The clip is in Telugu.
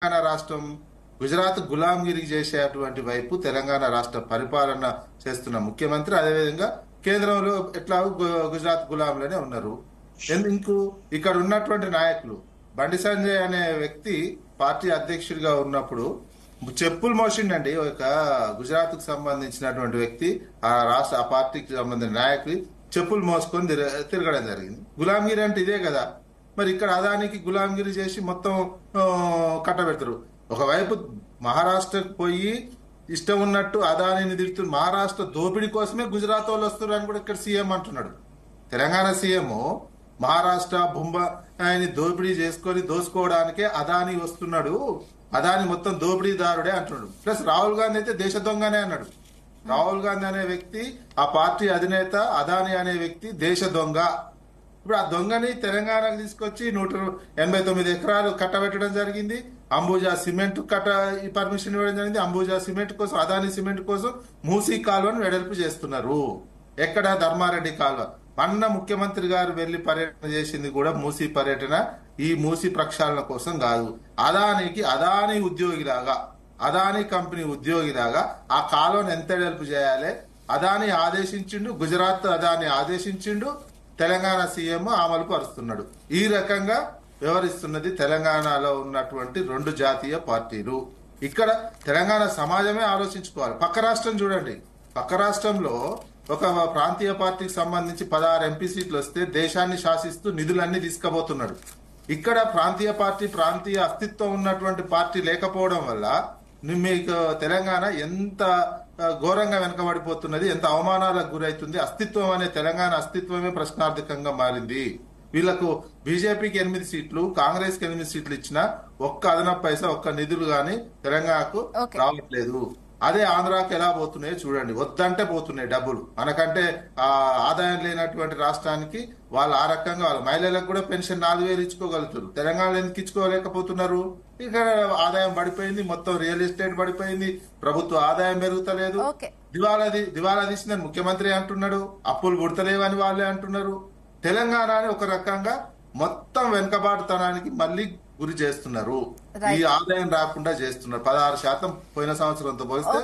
తెలంగాణ రాష్ట్రం గుజరాత్ గులాంగిరి చేసేటువంటి వైపు తెలంగాణ రాష్ట్ర పరిపాలన చేస్తున్న ముఖ్యమంత్రి, అదేవిధంగా కేంద్రంలో ఎట్లా గుజరాత్ గులాంలనే ఉన్నారు. ఎందుకు ఇక్కడ ఉన్నటువంటి నాయకులు బండి సంజయ్ అనే వ్యక్తి పార్టీ అధ్యక్షుడిగా ఉన్నప్పుడు చెప్పులు మోసిండండి. ఒక గుజరాత్ కు సంబంధించినటువంటి వ్యక్తి ఆ పార్టీకి సంబంధించిన నాయకులు చెప్పులు మోసుకొని తిరగడం జరిగింది. గులాంగిరి అంటే ఇదే కదా. మరి ఇక్కడ అదానికి గులాంగిరి చేసి మొత్తం కట్టబెడతారు. ఒకవైపు మహారాష్ట్రకు పోయి ఇష్టం ఉన్నట్టు అదానిని తిడుతున్నారు. మహారాష్ట్ర దోపిడీ కోసమే గుజరాత్ వాళ్ళు వస్తున్నారు అని కూడా ఇక్కడ సీఎం అంటున్నాడు. తెలంగాణ సీఎం మహారాష్ట్ర బొంబాయిని దోపిడీ చేసుకొని దోసుకోవడానికే అదాని వస్తున్నాడు, అదాని మొత్తం దోపిడీదారుడే అంటున్నాడు. ప్లస్ రాహుల్ గాంధీ అయితే దేశ దొంగనే అన్నాడు. రాహుల్ గాంధీ అనే వ్యక్తి, ఆ పార్టీ అధినేత అదాని అనే వ్యక్తి దేశ దొంగ. ఇప్పుడు ఆ దొంగని తెలంగాణకు తీసుకొచ్చి 189 ఎకరాలు కట్టబెట్టడం జరిగింది. అంబుజా సిమెంట్ పర్మిషన్ ఇవ్వడం జరిగింది. అంబుజా సిమెంట్ కోసం, అదాని సిమెంట్ కోసం మూసీ కాలువను వెడల్పు చేస్తున్నారు. ఎక్కడ? ధర్మారెడ్డి కాలువ. మొన్న ముఖ్యమంత్రి గారు వెళ్లి పర్యటన చేసింది కూడా మూసీ పర్యటన ఈ మూసీ ప్రక్షాళన కోసం కాదు. అదాని ఉద్యోగిలాగా, అదాని కంపెనీ ఉద్యోగిలాగా ఆ కాలువను ఎంత వెడల్పు చేయాలి అదాని ఆదేశించిండు, గుజరాత్ అదాని ఆదేశించిండు, తెలంగాణ సీఎం అమలు పరుస్తున్నాడు. ఈ రకంగా వ్యవహరిస్తున్నది తెలంగాణలో ఉన్నటువంటి 2 జాతీయ పార్టీలు. ఇక్కడ తెలంగాణ సమాజమే ఆలోచించుకోవాలి. పక్క రాష్ట్రం చూడండి. పక్క రాష్ట్రంలో ఒక ప్రాంతీయ పార్టీకి సంబంధించి 16 ఎంపీ సీట్లు వస్తే దేశాన్ని శాసిస్తూ నిధులన్నీ తీసుకుపోతున్నాడు. ఇక్కడ ప్రాంతీయ అస్తిత్వం ఉన్నటువంటి పార్టీ లేకపోవడం వల్ల మీకు తెలంగాణ ఎంత ఘోరంగా వెనకబడిపోతున్నది, ఎంత అవమానాలకు గురైతుంది. అస్తిత్వం అనే తెలంగాణ అస్తిత్వమే ప్రశ్నార్థకంగా మారింది. వీళ్లకు బీజేపీకి 8 సీట్లు, కాంగ్రెస్ కి 8 సీట్లు ఇచ్చినా ఒక్క అదనపు పైసా, ఒక్క నిధులు గాని తెలంగాణకు రావట్లేదు. అదే ఆంధ్రాకి ఎలా పోతున్నాయో చూడండి. వద్దంటే పోతున్నాయి డబ్బులు. మనకంటే ఆదాయం లేనటువంటి రాష్ట్రానికి వాళ్ళు ఆ రకంగా వాళ్ళ మహిళలకు కూడా పెన్షన్ 4,000 ఇచ్చుకోగలుగుతారు. తెలంగాణలో ఎందుకు ఇచ్చుకోలేకపోతున్నారు? ఇక్కడ ఆదాయం పడిపోయింది, మొత్తం రియల్ ఎస్టేట్ పడిపోయింది, ప్రభుత్వ ఆదాయం పెరుగుతలేదు, దివాలా తీసిందని ముఖ్యమంత్రి అంటున్నాడు, అప్పులు గుర్తలేవని వాళ్ళే అంటున్నారు. తెలంగాణని ఒక రకంగా మొత్తం వెనుకబాటుతనానికి మళ్ళీ గురి చేస్తున్నారు. ఈ ఆదాయం రాకుండా చేస్తున్నారు. 16% పోయిన సంవత్సరంతో పోలిస్తే